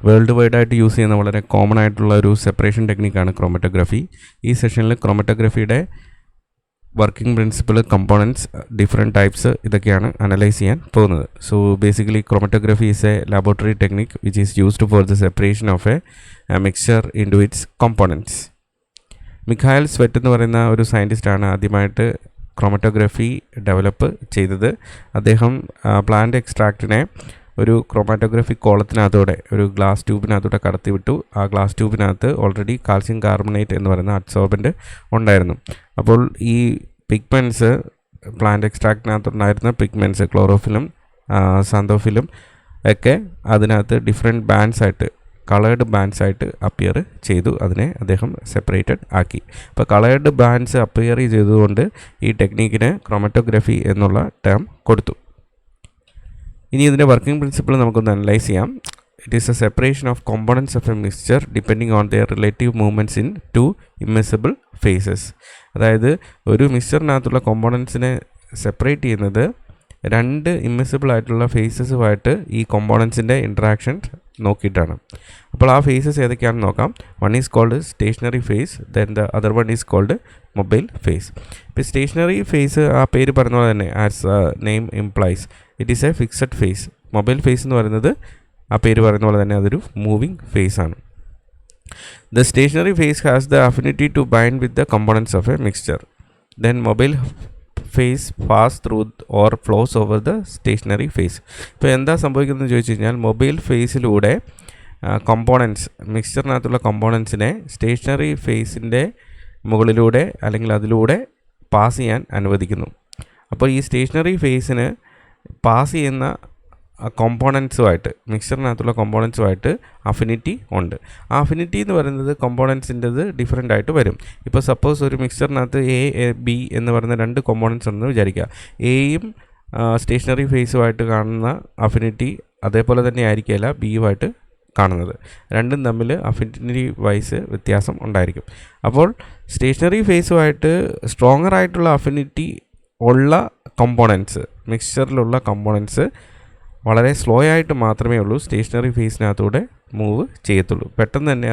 World wide ആയിട്ട് use ചെയ്യുന്ന വളരെ കോമൺ ആയിട്ടുള്ള ഒരു സെപ്പറേഷൻ ടെക്നിക്കാണ് ക്രോമറ്റോഗ്രഫി. ഈ സെഷനിൽ ക്രോമറ്റോഗ്രഫിയുടെ working principle, components, different types ഇതൊക്കെയാണ് അനലൈസ് ചെയ്യാൻ പോകുന്നത്. So basically chromatography is a laboratory technique which is used for the separation of a mixture in to its components. Mikhail Tsvet എന്ന് പറയുന്ന ഒരു സയൻറ്റിസ്റ്റാണ് ആദ്യമായിട്ട് ക്രോമറ്റോഗ്രഫി ഡെവലപ്പ് ചെയ്തത്. അദ്ദേഹം പ്ലാന്റ് എക്സ്ട്രാക്റ്റിനെ ഒരു ക്രോമാറ്റോഗ്രഫി കോളത്തിനകത്തൂടെ, ഒരു ഗ്ലാസ് ട്യൂബിനകത്തൂടെ കടത്തിവിട്ടു. ആ ഗ്ലാസ് ട്യൂബിനകത്ത് ഓൾറെഡി കാൽസ്യം കാർബണേറ്റ് എന്ന് പറയുന്ന അഡ്സോർബൻ്റ് ഉണ്ടായിരുന്നു. അപ്പോൾ ഈ പിഗ്മെൻറ്റ്സ്, പ്ലാന്റ് എക്സ്ട്രാക്റ്റിനകത്തുണ്ടായിരുന്ന പിഗ്മെൻറ്റ്സ്, ക്ലോറോഫിലും സാന്തോഫിലും ഒക്കെ അതിനകത്ത് ഡിഫറെൻറ്റ് ബാൻഡ്സ് ആയിട്ട്, കളേർഡ് ബാൻഡ്സ് ആയിട്ട് അപ്പിയർ ചെയ്തു. അതിനെ അദ്ദേഹം സെപ്പറേറ്റഡ് ആക്കി. അപ്പോൾ കളേർഡ് ബാൻഡ്സ് അപ്പിയർ ചെയ്തുകൊണ്ട് ഈ ടെക്നീക്കിന് ക്രോമറ്റോഗ്രഫി എന്നുള്ള ടേം കൊടുത്തു. ഇനി ഇതിൻ്റെ വർക്കിംഗ് പ്രിൻസിപ്പിൾ നമുക്കൊന്ന് അനലൈസ് ചെയ്യാം. It is a separation of components of a mixture depending on their relative movements in two immiscible phases. അതായത് ഒരു മിക്സ്ചറിനകത്തുള്ള കോമ്പോണൻറ്റ്സിനെ സെപ്പറേറ്റ് ചെയ്യുന്നത് രണ്ട് ഇമ്മിസിബിൾ ആയിട്ടുള്ള ഫേസസുമായിട്ട് ഈ കോമ്പോണൻസിൻ്റെ ഇൻട്രാക്ഷൻസ് നോക്കിയിട്ടാണ്. അപ്പോൾ ആ ഫേസസ് ഏതൊക്കെയാണെന്ന് നോക്കാം. One is called stationary phase, then the other one is called mobile phase. ഇപ്പോൾ സ്റ്റേഷനറി ഫേസ് ആ പേര് പറഞ്ഞ പോലെ തന്നെ, as name implies, it is a fixed phase. Mobile phase എന്ന് പറയുന്നത് ആ പേര് പറയുന്ന പോലെ തന്നെ അതൊരു മൂവിങ് ഫേസ് ആണ്. The stationary phase has the affinity to bind with the components of a mixture. Then mobile phase pass through or flows over the stationary phase. ഇപ്പോൾ എന്താ സംഭവിക്കുന്നതെന്ന് ചോദിച്ചു കഴിഞ്ഞാൽ, മൊബൈൽ ഫേസിലൂടെ കോമ്പോണൻസ്, മിക്സ്ചറിനകത്തുള്ള കോമ്പോണൻസിനെ സ്റ്റേഷനറി ഫേസിൻ്റെ മുകളിലൂടെ അല്ലെങ്കിൽ അതിലൂടെ പാസ് ചെയ്യാൻ അനുവദിക്കുന്നു. അപ്പോൾ ഈ സ്റ്റേഷനറി ഫേസിന് പാസ് ചെയ്യുന്ന കോമ്പോണൻസുമായിട്ട്, മിക്സ്ചറിനകത്തുള്ള കോമ്പോണൻസുമായിട്ട് അഫിനിറ്റി ഉണ്ട്. ആ അഫിനിറ്റി എന്ന് പറയുന്നത് കോമ്പോണൻസിൻ്റെത് ഡിഫറെൻ്റ് ആയിട്ട് വരും. ഇപ്പോൾ സപ്പോസ് ഒരു മിക്സ്ചറിനകത്ത് എ, ബി എന്ന് പറയുന്ന രണ്ട് കോമ്പോണൻസ് ഉണ്ടെന്ന് വിചാരിക്കുക. എയും സ്റ്റേഷനറി ഫേസുമായിട്ട് കാണുന്ന അഫിനിറ്റി അതേപോലെ തന്നെ ആയിരിക്കില്ല ബിയുമായിട്ട് കാണുന്നത്. രണ്ടും തമ്മിൽ അഫിനിറ്റി വൈസ് വ്യത്യാസം ഉണ്ടായിരിക്കും. അപ്പോൾ സ്റ്റേഷനറി ഫേസുമായിട്ട് സ്ട്രോങ്ങർ ആയിട്ടുള്ള അഫിനിറ്റി ഉള്ള കോമ്പോണൻസ്, മിക്സ്ചറിലുള്ള കോമ്പോണൻസ് വളരെ സ്ലോ ആയിട്ട് മാത്രമേ ഉള്ളൂ സ്റ്റേഷനറി ഫേസിനകത്തൂടെ മൂവ് ചെയ്യത്തുള്ളൂ. പെട്ടെന്ന് തന്നെ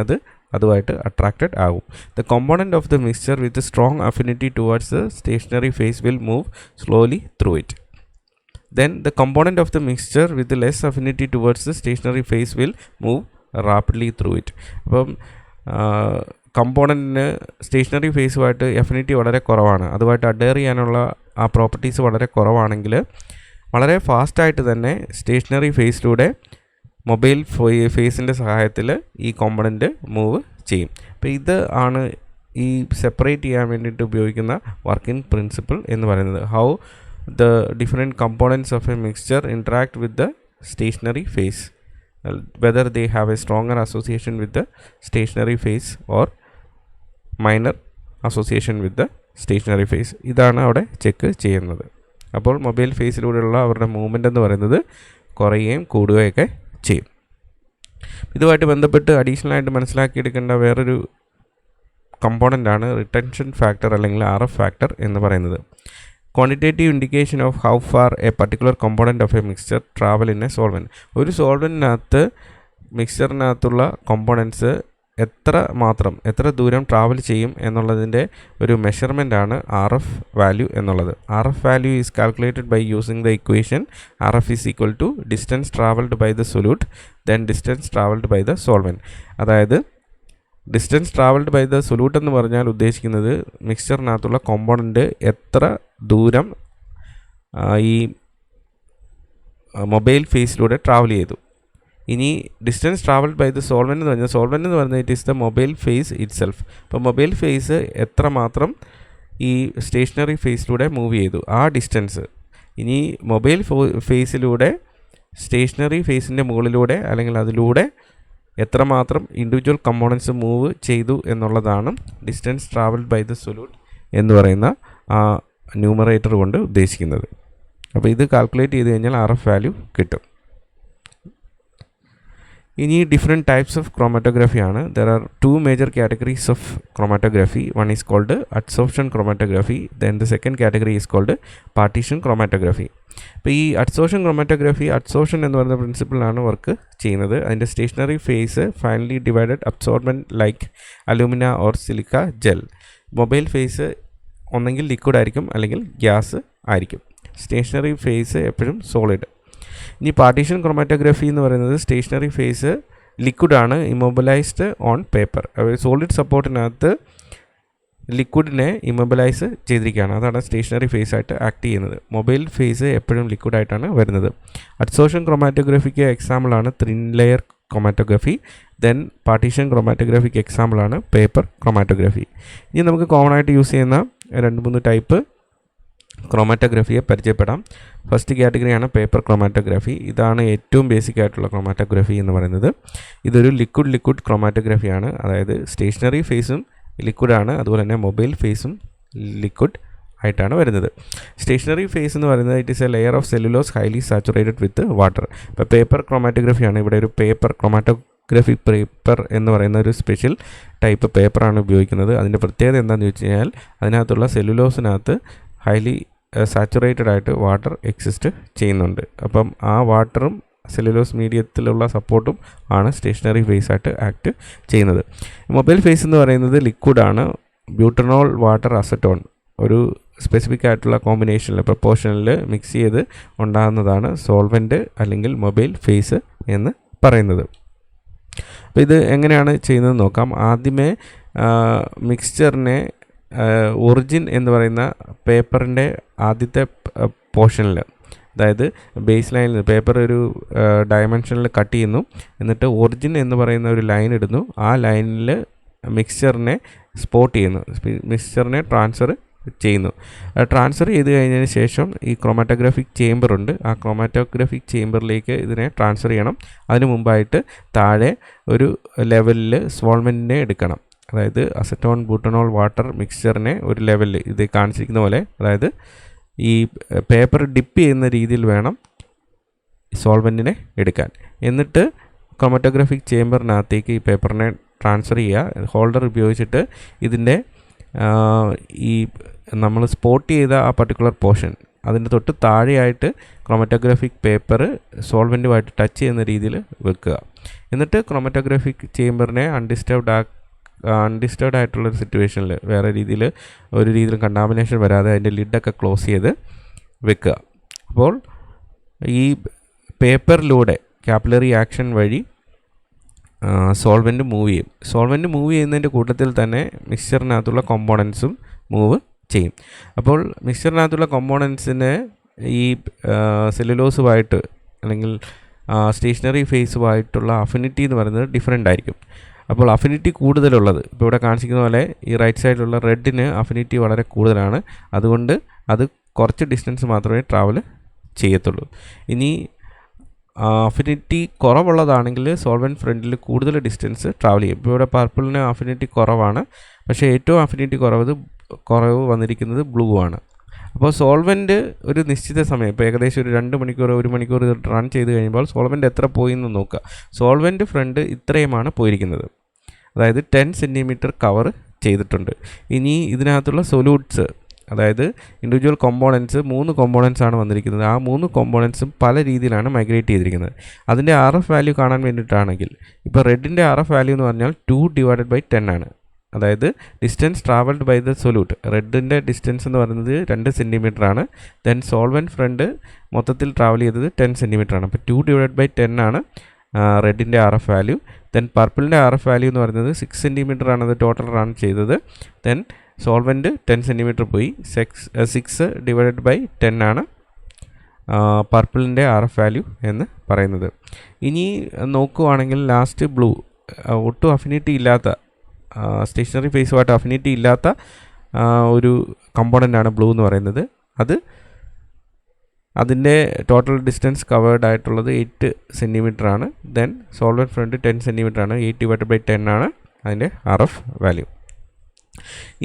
അതുമായിട്ട് അട്രാക്റ്റഡ് ആകും. The component of the mixture with strong affinity towards the stationary phase will move slowly through it. Then the component of the mixture with less affinity towards the stationary phase will move rapidly through it. അപ്പം കമ്പോണൻറ്റിന് stationery ഫേസുമായിട്ട് affinity വളരെ കുറവാണ്, അതുമായിട്ട് Adair ചെയ്യാനുള്ള ആ properties വളരെ കുറവാണെങ്കിൽ വളരെ ഫാസ്റ്റായിട്ട് തന്നെ സ്റ്റേഷനറി ഫേസിലൂടെ മൊബൈൽ ഫേസിൻ്റെ സഹായത്തിൽ ഈ കോമ്പണൻറ്റ് മൂവ് ചെയ്യും. അപ്പോൾ ഇത് ആണ് ഈ സെപ്പറേറ്റ് ചെയ്യാൻ വേണ്ടിയിട്ട് ഉപയോഗിക്കുന്ന വർക്കിംഗ് പ്രിൻസിപ്പിൾ എന്ന് പറയുന്നത്. How the different components of a mixture interact with the stationary phase, whether they have A stronger association with the stationary phase or minor association with the stationary phase. ഇതാണ് അവിടെ check ചെയ്യുന്നത്. അപ്പോൾ mobile ഫേസിലൂടെയുള്ള അവരുടെ movement എന്ന് പറയുന്നത് കുറയുകയും കൂടുകയൊക്കെ ചെയ്യും. ഇതുമായിട്ട് ബന്ധപ്പെട്ട് അഡീഷണലായിട്ട് മനസ്സിലാക്കിയെടുക്കേണ്ട വേറൊരു കമ്പോണൻ്റാണ് റിട്ടൻഷൻ ഫാക്ടർ അല്ലെങ്കിൽ RF ഫാക്ടർ എന്ന് പറയുന്നത്. Quantitative indication of how far A particular component of a mixture travel in A solvent. ഒരു സോൾവെൻറ്റിനകത്ത് മിക്സ്ചറിനകത്തുള്ള കോമ്പോണൻറ്റ്സ് എത്ര ദൂരം ട്രാവൽ ചെയ്യും എന്നുള്ളതിൻ്റെ ഒരു മെഷർമെൻ്റാണ് RF വാല്യൂ എന്നുള്ളത്. RF value is calculated by using the equation RF is equal to distance travelled by the solute then distance travelled by the solvent. അതായത് distance travelled by the solute എന്ന് പറഞ്ഞാൽ ഉദ്ദേശിക്കുന്നത് മിക്സ്ചറിനകത്തുള്ള component എത്ര ദൂരം ഈ mobile ഫേസിലൂടെ travel ചെയ്തു. ഇനി distance travelled by the solvent എന്ന് പറയുന്നത് it is the mobile phase itself. അപ്പോൾ മൊബൈൽ ഫേസ് എത്രമാത്രം ഈ സ്റ്റേഷനറി ഫേസിലൂടെ മൂവ് ചെയ്തു ആ ഡിസ്റ്റൻസ്. ഇനി മൊബൈൽ ഫേസിലൂടെ സ്റ്റേഷനറി ഫേസിൻ്റെ മുകളിലൂടെ അല്ലെങ്കിൽ അതിലൂടെ എത്രമാത്രം ഇൻഡിവിജ്വൽ കമ്പോണൻസ് മൂവ് ചെയ്തു എന്നുള്ളതാണ് distance travelled by the solute എന്ന് പറയുന്ന ആ ന്യൂമറേറ്റർ കൊണ്ട് ഉദ്ദേശിക്കുന്നത്. അപ്പോൾ ഇത് കാൽക്കുലേറ്റ് ചെയ്ത് കഴിഞ്ഞാൽ RF വാല്യൂ കിട്ടും. ഇനി ഡിഫറെൻറ്റ് ടൈപ്സ് ഓഫ് ക്രോമാറ്റോഗ്രാഫി ആണ്. There are 2 major categories of chromatography. One is called adsorption chromatography, then the second category is called partition chromatography. അപ്പോൾ ഈ അഡ്സോർപ്ഷൻ ക്രോമാറ്റോഗ്രാഫി അഡ്സോർപ്ഷൻ എന്ന് പറയുന്ന പ്രിൻസിപ്പിളാണ് വർക്ക് ചെയ്യുന്നത്. അതിൻ്റെ stationary phase finely divided absorbent like alumina or silica gel. Mobile phase ഒന്നെങ്കിൽ liquid ആയിരിക്കും അല്ലെങ്കിൽ gas ആയിരിക്കും. സ്റ്റേഷനറി ഫേസ് എപ്പോഴും സോളിഡ്. ഇനി പാർട്ടീഷൻ ക്രോമാറ്റോഗ്രാഫി എന്ന് പറയുന്നത് സ്റ്റേഷനറി ഫേസ് ലിക്വിഡാണ്, ഇമ്മൊബിലൈസ്ഡ് ഓൺ പേപ്പർ. സോളിഡ് സപ്പോർട്ടിനകത്ത് ലിക്വിഡിനെ ഇമ്മൊബിലൈസ് ചെയ്തിരിക്കുകയാണ്, അതാണ് സ്റ്റേഷനറി ഫേസ് ആയിട്ട് ആക്ട് ചെയ്യുന്നത്. മൊബൈൽ ഫേസ് എപ്പോഴും ലിക്വിഡായിട്ടാണ് വരുന്നത്. അഡ്സോർപ്ഷൻ ക്രോമാറ്റോഗ്രാഫിക്ക് എക്സാമ്പിളാണ് thin layer chromatography. Then partition ക്രോമാറ്റോഗ്രാഫിക്ക് എക്സാമ്പിളാണ് പേപ്പർ ക്രോമാറ്റോഗ്രാഫി. ഇനി നമുക്ക് കോമൺ ആയിട്ട് യൂസ് ചെയ്യുന്ന 2-3 ടൈപ്പ് ക്രോമാറ്റോഗ്രാഫിയെ പരിചയപ്പെടാം. ഫസ്റ്റ് കാറ്റഗറിയാണ് പേപ്പർ ക്രോമാറ്റോഗ്രാഫി. ഇതാണ് ഏറ്റവും ബേസിക് ആയിട്ടുള്ള ക്രോമാറ്റോഗ്രാഫി എന്ന് പറയുന്നത്. ഇതൊരു ലിക്വിഡ് ക്രോമാറ്റോഗ്രാഫിയാണ്, അതായത് സ്റ്റേഷനറി ഫേസും ലിക്വിഡാണ്, അതുപോലെ തന്നെ മൊബൈൽ ഫേസും ലിക്വിഡ് ആയിട്ടാണ് വരുന്നത്. സ്റ്റേഷനറി ഫേസ് എന്ന് പറയുന്നത് it is A layer of cellulose highly saturated with water. ഇപ്പോൾ പേപ്പർ ക്രോമാറ്റോഗ്രാഫിയാണ്. ഇവിടെ ഒരു പേപ്പർ ക്രോമാറ്റോഗ്രാഫി പേപ്പർ എന്ന് പറയുന്ന ഒരു സ്പെഷ്യൽ ടൈപ്പ് പേപ്പറാണ് ഉപയോഗിക്കുന്നത്. അതിൻ്റെ പ്രത്യേകത എന്താണെന്ന് വെച്ച് കഴിഞ്ഞാൽ അതിനകത്തുള്ള സെല്ലുലോസിനകത്ത് ഹൈലി സാച്ചുറേറ്റഡ് ആയിട്ട് വാട്ടർ എക്സിസ്റ്റ് ചെയ്യുന്നുണ്ട്. അപ്പം ആ വാട്ടറും സെല്ലുലോസ് മീഡിയത്തിലുള്ള സപ്പോർട്ടും ആണ് സ്റ്റേഷനറി ഫേസ് ആയിട്ട് ആക്ട് ചെയ്യുന്നത്. മൊബൈൽ ഫേസ് എന്ന് പറയുന്നത് ലിക്വിഡാണ്. ബ്യൂട്ടനോൾ വാട്ടർ അസറ്റോൺ ഒരു സ്പെസിഫിക് ആയിട്ടുള്ള കോമ്പിനേഷനിൽ പ്രപ്പോർഷനിൽ മിക്സ് ചെയ്ത് ഉണ്ടാകുന്നതാണ് സോൾവെൻറ്റ് അല്ലെങ്കിൽ മൊബൈൽ ഫേസ് എന്ന് പറയുന്നത്. അപ്പോൾ ഇത് എങ്ങനെയാണ് ചെയ്യുന്നത് നോക്കാം. ആദ്യമേ മിക്സ്ചറിനെ ഒറിജിൻ എന്ന് പറയുന്ന പേപ്പറിൻ്റെ ആദ്യത്തെ പോർഷനിൽ, അതായത് ബേസ് ലൈനിൽ പേപ്പർ ഒരു ഡയമെൻഷനിൽ കട്ട് ചെയ്യുന്നു, എന്നിട്ട് ഒറിജിൻ എന്ന് പറയുന്ന ഒരു ലൈൻ ഇടുന്നു. ആ ലൈനിൽ മിക്സ്ചറിനെ സ്പോട്ട് ചെയ്യുന്നു, മിക്സ്ചറിനെ ട്രാൻസ്ഫർ ചെയ്യുന്നു. ട്രാൻസ്ഫർ ചെയ്ത് കഴിഞ്ഞതിന് ശേഷം ഈ ക്രോമാറ്റോഗ്രാഫിക് ചേമ്പറുണ്ട്, ആ ക്രോമാറ്റോഗ്രാഫിക് ചേമ്പറിലേക്ക് ഇതിനെ ട്രാൻസ്ഫർ ചെയ്യണം. അതിന് മുമ്പായിട്ട് താഴെ ഒരു ലെവലിൽ സോൾവെൻറ്റിനെ എടുക്കണം. അതായത് അസറ്റോൺ ബ്യൂട്ടനോൾ വാട്ടർ മിക്സ്ചറിനെ ഒരു ലെവലിൽ ഇത് കാണിച്ചിരിക്കുന്ന പോലെ, അതായത് ഈ പേപ്പർ ഡിപ്പ് ചെയ്യുന്ന രീതിയിൽ വേണം സോൾവെൻറ്റിനെ എടുക്കാൻ. എന്നിട്ട് ക്രോമാറ്റോഗ്രാഫിക് ചേമ്പറിനകത്തേക്ക് ഈ പേപ്പറിനെ ട്രാൻസ്ഫർ ചെയ്യുക. ഹോൾഡർ ഉപയോഗിച്ചിട്ട് ഇതിൻ്റെ ഈ നമ്മൾ സ്പോട്ട് ചെയ്ത ആ പർട്ടിക്കുലർ പോർഷൻ അതിൻ്റെ തൊട്ട് താഴെയായിട്ട് ക്രോമാറ്റോഗ്രാഫിക് പേപ്പർ സോൾവെൻറ്റുമായിട്ട് ടച്ച് ചെയ്യുന്ന രീതിയിൽ വെക്കുക. എന്നിട്ട് ക്രോമാറ്റോഗ്രാഫിക് ചേമ്പറിനെ അൺഡിസ്റ്റർബ്ഡ് ആയിട്ടുള്ളൊരു സിറ്റുവേഷനിൽ വേറെ രീതിയിൽ ഒരു രീതിയിലും കണ്ടാമിനേഷൻ വരാതെ അതിൻ്റെ ലിഡൊക്കെ ക്ലോസ് ചെയ്ത് വെക്കുക. അപ്പോൾ ഈ പേപ്പറിലൂടെ കാപ്പിലറി ആക്ഷൻ വഴി സോൾവെൻറ്റ് മൂവ് ചെയ്യും. സോൾവെൻറ്റ് മൂവ് ചെയ്യുന്നതിൻ്റെ കൂട്ടത്തിൽ തന്നെ മിക്സ്ചറിനകത്തുള്ള കോമ്പോണൻസും മൂവ് ചെയ്യും. അപ്പോൾ മിക്സ്ചറിനകത്തുള്ള കോമ്പോണൻസിന് ഈ സെല്ലുലോസുമായിട്ട് അല്ലെങ്കിൽ സ്റ്റേഷനറി ഫേസുമായിട്ടുള്ള അഫിനിറ്റി എന്ന് പറയുന്നത് ഡിഫറെൻ്റ് ആയിരിക്കും. അപ്പോൾ അഫിനിറ്റി കൂടുതലുള്ളത്, ഇപ്പോൾ ഇവിടെ കാണിച്ചിരിക്കുന്ന പോലെ ഈ റൈറ്റ് സൈഡിലുള്ള റെഡിന് അഫിനിറ്റി വളരെ കൂടുതലാണ്. അതുകൊണ്ട് അത് കുറച്ച് ഡിസ്റ്റൻസ് മാത്രമേ ട്രാവൽ ചെയ്യത്തുള്ളൂ. ഇനി അഫിനിറ്റി കുറവുള്ളതാണെങ്കിൽ സോൾവെൻറ്റ് ഫ്രണ്ടിൽ കൂടുതൽ ഡിസ്റ്റൻസ് ട്രാവൽ ചെയ്യും. ഇപ്പോൾ ഇവിടെ പർപ്പിളിന് അഫിനിറ്റി കുറവാണ്, പക്ഷേ ഏറ്റവും അഫിനിറ്റി കുറവ് വന്നിരിക്കുന്നത് ബ്ലൂ ആണ്. അപ്പോൾ സോൾവെൻറ്റ് ഒരു നിശ്ചിത സമയം, ഇപ്പോൾ ഏകദേശം ഒരു 2 മണിക്കൂർ 1 മണിക്കൂർ ഇത് റൺ ചെയ്ത് കഴിയുമ്പോൾ സോൾവെൻറ്റ് എത്ര പോയി എന്ന് നോക്കുക. സോൾവെൻറ്റ് ഫ്രണ്ട് ഇത്രയുമാണ് പോയിരിക്കുന്നത്, അതായത് 10 സെൻറ്റിമീറ്റർ കവർ ചെയ്തിട്ടുണ്ട്. ഇനി ഇതിനകത്തുള്ള സൊല്യൂട്ട്സ്, അതായത് ഇൻഡിവിജ്വൽ കോമ്പോണൻസ് 3 കോമ്പോണൻസ് ആണ് വന്നിരിക്കുന്നത്. ആ 3 കോമ്പോണൻസും പല രീതിയിലാണ് മൈഗ്രേറ്റ് ചെയ്തിരിക്കുന്നത്. അതിൻ്റെ RF വാല്യൂ കാണാൻ വേണ്ടിയിട്ടാണെങ്കിൽ ഇപ്പോൾ റെഡിൻ്റെ RF വാല്യൂ എന്ന് പറഞ്ഞാൽ 2/10 ആണ്. അതായത് distance travelled by the solute. റെഡിൻ്റെ ഡിസ്റ്റൻസ് എന്ന് പറയുന്നത് 2 സെൻറ്റിമീറ്റർ ആണ്. ദെൻ സോൾവെൻറ്റ് ഫ്രണ്ട് മൊത്തത്തിൽ ട്രാവൽ ചെയ്തത് 10 സെൻറ്റിമീറ്റർ ആണ്. അപ്പോൾ 2/10 ആണ് റെഡിൻ്റെ RF വാല്യൂ. ദെൻ പർപ്പിളിൻ്റെ RF വാല്യൂ എന്ന് പറയുന്നത് 6 സെൻറ്റിമീറ്റർ ആണ് അത് ടോട്ടൽ റൺ ചെയ്തത്. ദെൻ സോൾവെൻറ്റ് 10 സെൻറ്റിമീറ്റർ പോയി. 6/10 ആണ് പർപ്പിളിൻ്റെ RF വാല്യൂ എന്ന് പറയുന്നത്. ഇനി നോക്കുവാണെങ്കിൽ ലാസ്റ്റ് ബ്ലൂ, ഒട്ടും അഫിനിറ്റി ഇല്ലാത്ത സ്റ്റേഷനറി ഫേസുമായിട്ട് അഫിനിറ്റി ഇല്ലാത്ത ഒരു കമ്പോണൻ്റാണ് ബ്ലൂ എന്ന് പറയുന്നത്. അതിൻ്റെ ടോട്ടൽ ഡിസ്റ്റൻസ് കവേർഡ് ആയിട്ടുള്ളത് 8 സെൻറ്റിമീറ്റർ ആണ്. ദെൻ സോൾവെൻറ്റ് ഫ്രണ്ട് 10 സെൻറ്റിമീറ്റർ ആണ്. 8/10 ആണ് അതിൻ്റെ RF വാല്യൂ.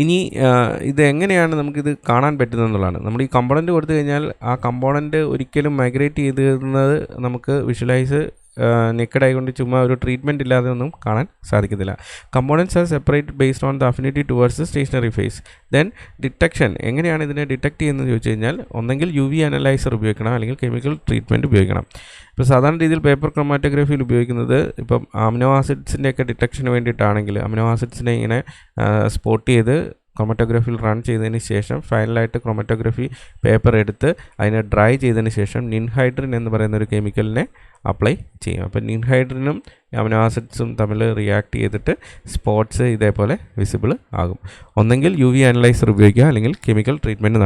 ഇനി ഇത് എങ്ങനെയാണ് നമുക്കിത് കാണാൻ പറ്റുന്നത് എന്നുള്ളതാണ്. നമ്മൾ ഈ കമ്പോണൻറ്റ് കൊടുത്തു കഴിഞ്ഞാൽ ആ കമ്പോണൻറ്റ് ഒരിക്കലും മൈഗ്രേറ്റ് ചെയ്തിരുന്നത് നമുക്ക് വിഷ്വലൈസ് നെക്കഡ് ആയതുകൊണ്ട് ചുമ്മാ ഒരു ട്രീറ്റ്മെൻറ്റ് ഇല്ലാതെ ഒന്നും കാണാൻ സാധിക്കത്തില്ല. Components R separate based on the affinity towards stationery phase. Then detection എങ്ങനെയാണ് ഇതിനെ ഡിറ്റക്ട് ചെയ്യുന്നത് ചോദിച്ചു കഴിഞ്ഞാൽ ഒന്നെങ്കിൽ UV അനലൈസർ ഉപയോഗിക്കണം, അല്ലെങ്കിൽ കെമിക്കൽ ട്രീറ്റ്മെൻറ്റ് ഉപയോഗിക്കണം. ഇപ്പോൾ സാധാരണ രീതിയിൽ പേപ്പർ ക്രൊമാറ്റോഗ്രഫിയിൽ ഉപയോഗിക്കുന്നത് ഇപ്പം അമിനോ ആസിഡ്സിൻ്റെയൊക്കെ ഡിറ്റക്ഷന് വേണ്ടിയിട്ടാണെങ്കിൽ അമിനോ ആസിഡ്സിനെ ഇങ്ങനെ സ്പോട്ട് ചെയ്ത് ക്രൊമാറ്റോഗ്രഫിയിൽ റൺ ചെയ്തതിന് ശേഷം ഫൈനലായിട്ട് ക്രൊമാറ്റോഗ്രഫി പേപ്പർ എടുത്ത് അതിനെ ഡ്രൈ ചെയ്തതിന് ശേഷം നിൻഹൈഡ്രിൻ എന്ന് പറയുന്ന ഒരു കെമിക്കലിനെ അപ്ലൈ ചെയ്യും. അപ്പോൾ നിൻഹൈഡ്രിനും അമിനോ ആസിഡ്സും തമ്മിൽ റിയാക്ട് ചെയ്തിട്ട് സ്പോട്ട്സ് ഇതേപോലെ വിസിബിൾ ആകും. ഒന്നെങ്കിൽ UV അനലൈസർ ഉപയോഗിക്കുക, അല്ലെങ്കിൽ കെമിക്കൽ ട്രീറ്റ്മെൻറ്റ്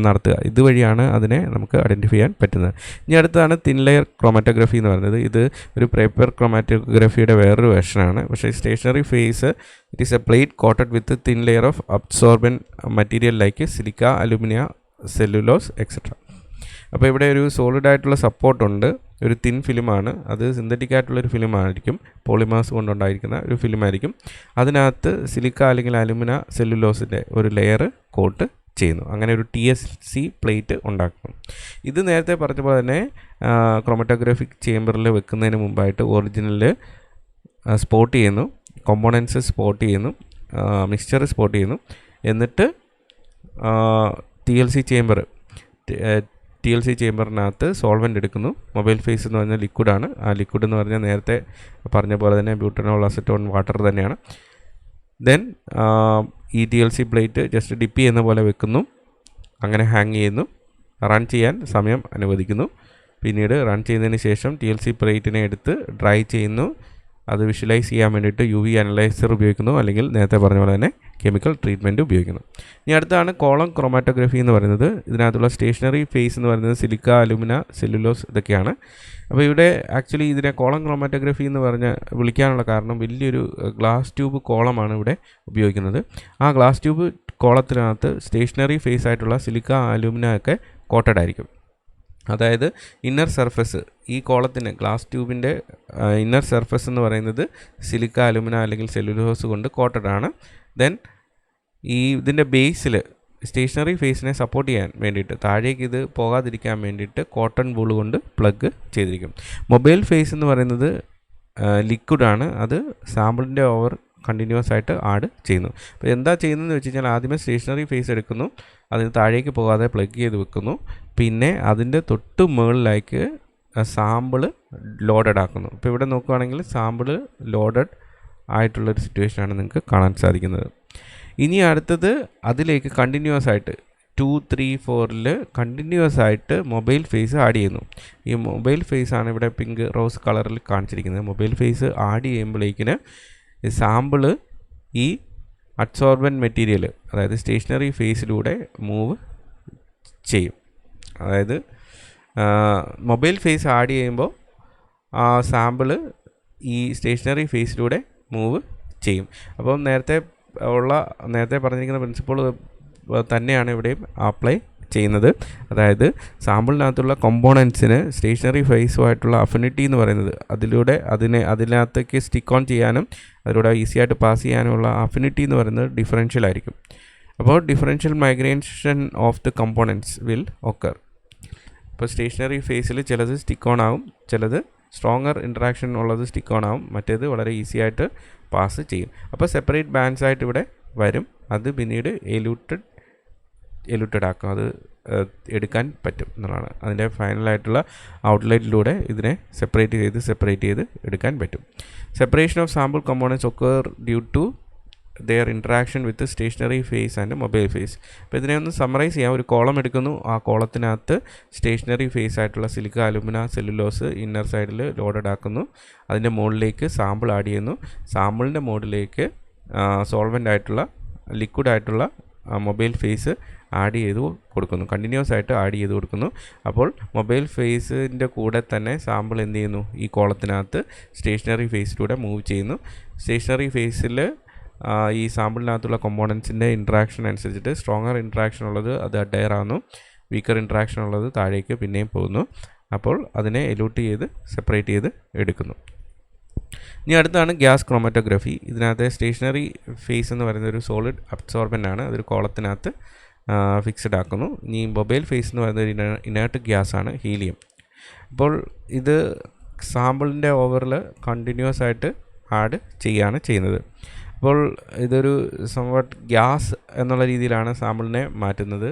നടത്തുക. ഇതുവഴിയാണ് അതിനെ നമുക്ക് ഐഡൻറ്റിഫൈ ചെയ്യാൻ പറ്റുന്നത്. ഇനി അടുത്താണ് തിൻ ലെയർ ക്രൊമാറ്റോഗ്രഫി എന്ന് പറയുന്നത്. ഇത് ഒരു പേപ്പർ ക്രൊമാറ്റോഗ്രഫിയുടെ വേറൊരു വെർഷനാണ്. പക്ഷേ stationary phase it is a plate coated with thin layer of absorbent material like silica, alumina, cellulose etcetera. അപ്പോൾ ഇവിടെ ഒരു സോളിഡ് ആയിട്ടുള്ള സപ്പോർട്ടുണ്ട്, ഒരു തിൻ ഫിലിമാണ്. അത് സിന്തറ്റിക് ആയിട്ടുള്ളൊരു ഫിലിമായിരിക്കും, പോളിമേഴ്സ് കൊണ്ടുണ്ടായിരിക്കുന്ന ഒരു ഫിലിമായിരിക്കും. അതിനകത്ത് സിലിക്ക അല്ലെങ്കിൽ അലുമിന സെല്ലുലോസിൻ്റെ ഒരു ലെയർ കോട്ട് ചെയ്യുന്നു. അങ്ങനെ ഒരു TSC പ്ലേറ്റ് ഉണ്ടാക്കുന്നു. ഇത് നേരത്തെ പറഞ്ഞ പോലെ തന്നെ ക്രൊമാറ്റോഗ്രാഫിക് ചേമ്പറിൽ വെക്കുന്നതിന് മുമ്പായിട്ട് ഒറിജിനൽ സ്പോട്ട് ചെയ്യുന്നു, കോമ്പോണൻസ് സ്പോട്ട് ചെയ്യുന്നു, മിക്സ്ചർ സ്പോട്ട് ചെയ്യുന്നു. എന്നിട്ട് TLC ചേമ്പറിനകത്ത് സോൾവെൻ്റ് എടുക്കുന്നു. മൊബൈൽ ഫേസ് എന്ന് പറഞ്ഞാൽ ലിക്വിഡാണ്. ആ ലിക്വിഡ് എന്ന് പറഞ്ഞാൽ നേരത്തെ പറഞ്ഞ പോലെ തന്നെ ബ്യൂട്ടനോൾ, അസറ്റോൺ, വാട്ടർ തന്നെയാണ്. ദെൻ ഈ TLC പ്ലേറ്റ് ജസ്റ്റ് ഡിപ്പ് ചെയ്യുന്ന പോലെ വെക്കുന്നു, അങ്ങനെ ഹാങ് ചെയ്യുന്നു, റൺ ചെയ്യാൻ സമയം അനുവദിക്കുന്നു. പിന്നീട് റൺ ചെയ്തതിന് ശേഷം TLC പ്ലേറ്റിനെ എടുത്ത് ഡ്രൈ ചെയ്യുന്നു. അത് വിഷ്വലൈസ് ചെയ്യാൻ വേണ്ടിയിട്ട് UV അനലൈസർ ഉപയോഗിക്കുന്നു, അല്ലെങ്കിൽ നേരത്തെ പറഞ്ഞ പോലെ തന്നെ കെമിക്കൽ ട്രീറ്റ്മെൻറ്റ് ഉപയോഗിക്കുന്നു. ഇനി അടുത്താണ് കോളം ക്രൊമാറ്റോഗ്രഫി എന്ന് പറയുന്നത്. ഇതിനകത്തുള്ള സ്റ്റേഷനറി ഫേസ് എന്ന് പറയുന്നത് സിലിക്ക, അലുമിന, സെല്ലുലോസ് ഇതൊക്കെയാണ്. അപ്പോൾ ഇവിടെ ആക്ച്വലി ഇതിനെ കോളം ക്രൊമാറ്റോഗ്രഫി എന്ന് വിളിക്കാനുള്ള കാരണം വലിയൊരു ഗ്ലാസ് ട്യൂബ് കോളമാണ് ഇവിടെ ഉപയോഗിക്കുന്നത്. ആ ഗ്ലാസ് ട്യൂബ് കോളത്തിനകത്ത് സ്റ്റേഷനറി ഫേസ് ആയിട്ടുള്ള സിലിക്ക, അലുമിന ഒക്കെ കോട്ടഡ് ആയിരിക്കും. അതായത് ഇന്നർ സർഫസ്, ഈ കോളത്തിന് ഗ്ലാസ് ട്യൂബിൻ്റെ ഇന്നർ സർഫസ് എന്ന് പറയുന്നത് സിലിക്ക, അലുമിന അല്ലെങ്കിൽ സെല്ലുലോസ് കൊണ്ട് കോട്ടഡ് ആണ്. ദെൻ ഇതിൻ്റെ ബേസിൽ സ്റ്റേഷനറി ഫേസിനെ സപ്പോർട്ട് ചെയ്യാൻ വേണ്ടിയിട്ട് താഴേക്ക് ഇത് പോകാതിരിക്കാൻ വേണ്ടിയിട്ട് കോട്ടൺ ബോൾ കൊണ്ട് പ്ലഗ് ചെയ്തിരിക്കും. മൊബൈൽ ഫേസ് എന്ന് പറയുന്നത് ലിക്വിഡാണ്. അത് സാമ്പിളിൻ്റെ ഓവർ കണ്ടിന്യൂസ് ആയിട്ട് ആഡ് ചെയ്യുന്നു. അപ്പോൾ എന്താ ചെയ്യുന്നതെന്ന് വെച്ച് കഴിഞ്ഞാൽ ആദ്യമേ സ്റ്റേഷനറി ഫേസ് എടുക്കുന്നു, അതിന് താഴേക്ക് പോകാതെ പ്ലഗ് ചെയ്ത് വെക്കുന്നു. പിന്നെ അതിൻ്റെ തൊട്ട് മുകളിലേക്ക് സാമ്പിള് ലോഡഡ് ആക്കുന്നു. ഇപ്പോൾ ഇവിടെ നോക്കുകയാണെങ്കിൽ സാമ്പിള് ലോഡഡ് ആയിട്ടുള്ളൊരു സിറ്റുവേഷനാണ് നിങ്ങൾക്ക് കാണാൻ സാധിക്കുന്നത്. ഇനി അടുത്തത് അതിലേക്ക് കണ്ടിന്യൂസ് ആയിട്ട് 2, 3, 4 കണ്ടിന്യൂസ് ആയിട്ട് മൊബൈൽ ഫേസ് ആഡ് ചെയ്യുന്നു. ഈ മൊബൈൽ ഫേസ് ആണ് ഇവിടെ പിങ്ക് റോസ് കളറിൽ കാണിച്ചിരിക്കുന്നത്. മൊബൈൽ ഫേസ് ആഡ് ചെയ്യുമ്പോഴേക്കിന് സാമ്പിള് ഈ അഡ്സോർബൻ മെറ്റീരിയൽ, അതായത് സ്റ്റേഷനറി ഫേസിലൂടെ മൂവ് ചെയ്യും. അതായത് മൊബൈൽ ഫേസ് ആഡ് ചെയ്യുമ്പോൾ ആ സാമ്പിള് ഈ സ്റ്റേഷനറി ഫേസിലൂടെ മൂവ് ചെയ്യും. അപ്പം നേരത്തെ പറഞ്ഞിരിക്കുന്ന പ്രിൻസിപ്പിൾ തന്നെയാണ് ഇവിടെയും അപ്ലൈ ചെയ്യുന്നത്. അതായത് സാമ്പിളിനകത്തുള്ള കോമ്പോണൻസിന് സ്റ്റേഷനറി ഫേസുമായിട്ടുള്ള അഫിനിറ്റി എന്ന് പറയുന്നത് അതിനകത്തേക്ക് സ്റ്റിക്ക് ഓൺ ചെയ്യാനും അതിലൂടെ ഈസി ആയിട്ട് പാസ് ചെയ്യാനുമുള്ള അഫിനിറ്റി എന്ന് പറയുന്നത് ഡിഫറൻഷ്യൽ ആയിരിക്കും. അപ്പോൾ differential migration of the components will occur. ഇപ്പോൾ സ്റ്റേഷനറി ഫേസിൽ ചിലത് സ്റ്റിക്ക് ഓൺ ആവും, ചിലത് സ്ട്രോങ്ങർ ഇൻട്രാക്ഷൻ ഉള്ളത് സ്റ്റിക്ക് ഓൺ ആവും, മറ്റേത് വളരെ ഈസി ആയിട്ട് പാസ് ചെയ്യും. അപ്പോൾ സെപ്പറേറ്റ് ബാൻഡ്സ് ആയിട്ട് ഇവിടെ വരും. അത് പിന്നീട് എലൂട്ടഡ് ആക്കും, അത് എടുക്കാൻ പറ്റും എന്നുള്ളതാണ്. അതിൻ്റെ ഫൈനലായിട്ടുള്ള ഔട്ട്ലെറ്റിലൂടെ ഇതിനെ സെപ്പറേറ്റ് ചെയ്ത് എടുക്കാൻ പറ്റും. Separation of sample components occur due to their interaction with the stationary phase and mobile phase. അപ്പോൾ ഇതിനെ ഒന്ന് സമ്മറൈസ് ചെയ്യാം. ഒരു കോളം എടുക്കുന്നു, ആ കോളത്തിനകത്ത് സ്റ്റേഷനറി ഫേസ് ആയിട്ടുള്ള സിലിക്ക, അലുമിന, സെല്ലുലോസ് ഇന്നർ സൈഡിൽ ലോഡഡ് ആക്കുന്നു. അതിൻ്റെ മുകളിലേക്ക് സാമ്പിൾ ആഡ് ചെയ്യുന്നു. സാമ്പിളിൻ്റെ മുകളിലേക്ക് സോൾവെൻ്റ് ആയിട്ടുള്ള ലിക്വിഡ് ആയിട്ടുള്ള മൊബൈൽ ഫേസ് ആഡ് ചെയ്ത് കൊടുക്കുന്നു, കണ്ടിന്യൂസ് ആയിട്ട് ആഡ് ചെയ്ത് കൊടുക്കുന്നു. അപ്പോൾ മൊബൈൽ ഫേസിൻ്റെ കൂടെ തന്നെ സാമ്പിൾ എന്ത് ചെയ്യുന്നു, ഈ കോളത്തിനകത്ത് സ്റ്റേഷനറി ഫേസിലൂടെ മൂവ് ചെയ്യുന്നു. സ്റ്റേഷനറി ഫേസിൽ ഈ സാമ്പിളിനകത്തുള്ള കോമ്പോണൻസിൻ്റെ ഇൻട്രാക്ഷൻ അനുസരിച്ചിട്ട് സ്ട്രോങ്ങർ ഇൻട്രാക്ഷൻ ഉള്ളത് അത് അഡയർ ആവുന്നു, വീക്കർ ഇൻട്രാക്ഷൻ ഉള്ളത് താഴേക്ക് പിന്നെയും പോകുന്നു. അപ്പോൾ അതിനെ എലൂട്ട് ചെയ്ത് സെപ്പറേറ്റ് ചെയ്ത് എടുക്കുന്നു. ഇനി അടുത്താണ് ഗ്യാസ് ക്രോമാറ്റോഗ്രഫി. ഇതിനകത്ത് സ്റ്റേഷനറി ഫേസ് എന്ന് പറയുന്ന ഒരു സോളിഡ് അബ്സോർബൻ്റ് ആണ്, അതൊരു കോളത്തിനകത്ത് ഫിക്സഡ് ആക്കുന്നു. ഇനി മൊബൈൽ ഫേസ് എന്ന് പറയുന്നത് ഇനേർട്ട് ഗ്യാസ് ആണ്, ഹീലിയം. അപ്പോൾ ഇത് സാമ്പിളിൻ്റെ ഓവറിൽ കണ്ടിന്യൂസ് ആയിട്ട് ആഡ് ചെയ്യുകയാണ് ചെയ്യുന്നത്. അപ്പോൾ ഇതൊരു സംവാട്ട് ഗ്യാസ് എന്നുള്ള രീതിയിലാണ് സാമ്പിളിനെ മാറ്റുന്നത്.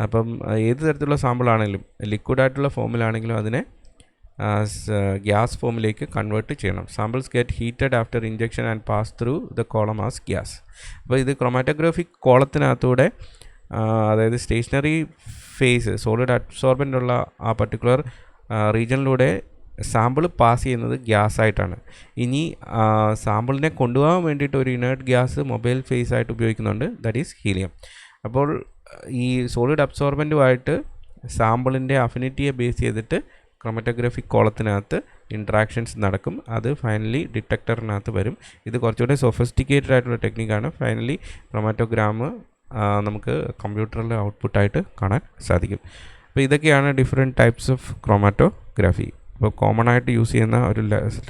അപ്പം ഏത് തരത്തിലുള്ള സാമ്പിളാണെങ്കിലും ലിക്വിഡായിട്ടുള്ള ഫോമിലാണെങ്കിലും അതിനെ ഗ്യാസ് ഫോമിലേക്ക് കൺവേർട്ട് ചെയ്യണം. Samples get heated after injection and pass through the column as gas. അപ്പോൾ ഇത് ക്രൊമാറ്റോഗ്രാഫിക് കോളത്തിനകത്തൂടെ അതായത് സ്റ്റേഷനറി ഫേസ് സോളിഡ് അബ്സോർബൻ്റ് ഉള്ള ആ പർട്ടിക്കുലർ റീജിയനിലൂടെ സാമ്പിൾ പാസ് ചെയ്യുന്നത് ഗ്യാസ് ആയിട്ടാണ്. ഇനി സാമ്പിളിനെ കൊണ്ടുപോകാൻ വേണ്ടിയിട്ട് ഒരു ഇനേർട്ട് ഗ്യാസ് മൊബൈൽ ഫേസ് ആയിട്ട് ഉപയോഗിക്കുന്നുണ്ട്, ദാറ്റ് ഈസ് ഹീലിയം. അപ്പോൾ ഈ സോളിഡ് അബ്സോർബൻറ്റുമായിട്ട് സാമ്പിളിൻ്റെ അഫിനിറ്റിയെ ബേസ് ചെയ്തിട്ട് ക്രൊമാറ്റോഗ്രാഫിക് കോളത്തിനകത്ത് ഇൻട്രാക്ഷൻസ് നടക്കും. അത് ഫൈനലി ഡിറ്റക്ടറിനകത്ത് വരും. ഇത് കുറച്ചുകൂടെ സൊഫിസ്റ്റിക്കേറ്റഡ് ആയിട്ടുള്ള ടെക്നിക്കാണ്. ഫൈനലി ക്രൊമാറ്റോഗ്രാം നമുക്ക് കമ്പ്യൂട്ടറിൽ ഔട്ട്പുട്ടായിട്ട് കാണാൻ സാധിക്കും. അപ്പോൾ ഇതൊക്കെയാണ് ഡിഫറെൻറ്റ് ടൈപ്സ് ഓഫ് ക്രൊമാറ്റോഗ്രാഫി. അപ്പോൾ കോമൺ ആയിട്ട് യൂസ് ചെയ്യുന്ന ഒരു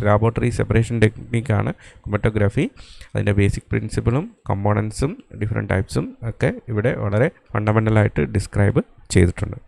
ലാബോറട്ടറി സെപ്പറേഷൻ ടെക്നിക്കാണ് ക്രൊമാറ്റോഗ്രാഫി. അതിൻ്റെ ബേസിക് പ്രിൻസിപ്പിളും കമ്പോണൻസും ഡിഫറെൻറ്റ് ടൈപ്സും ഒക്കെ ഇവിടെ വളരെ ഫണ്ടമെൻ്റലായിട്ട് ഡിസ്ക്രൈബ് ചെയ്തിട്ടുണ്ട്.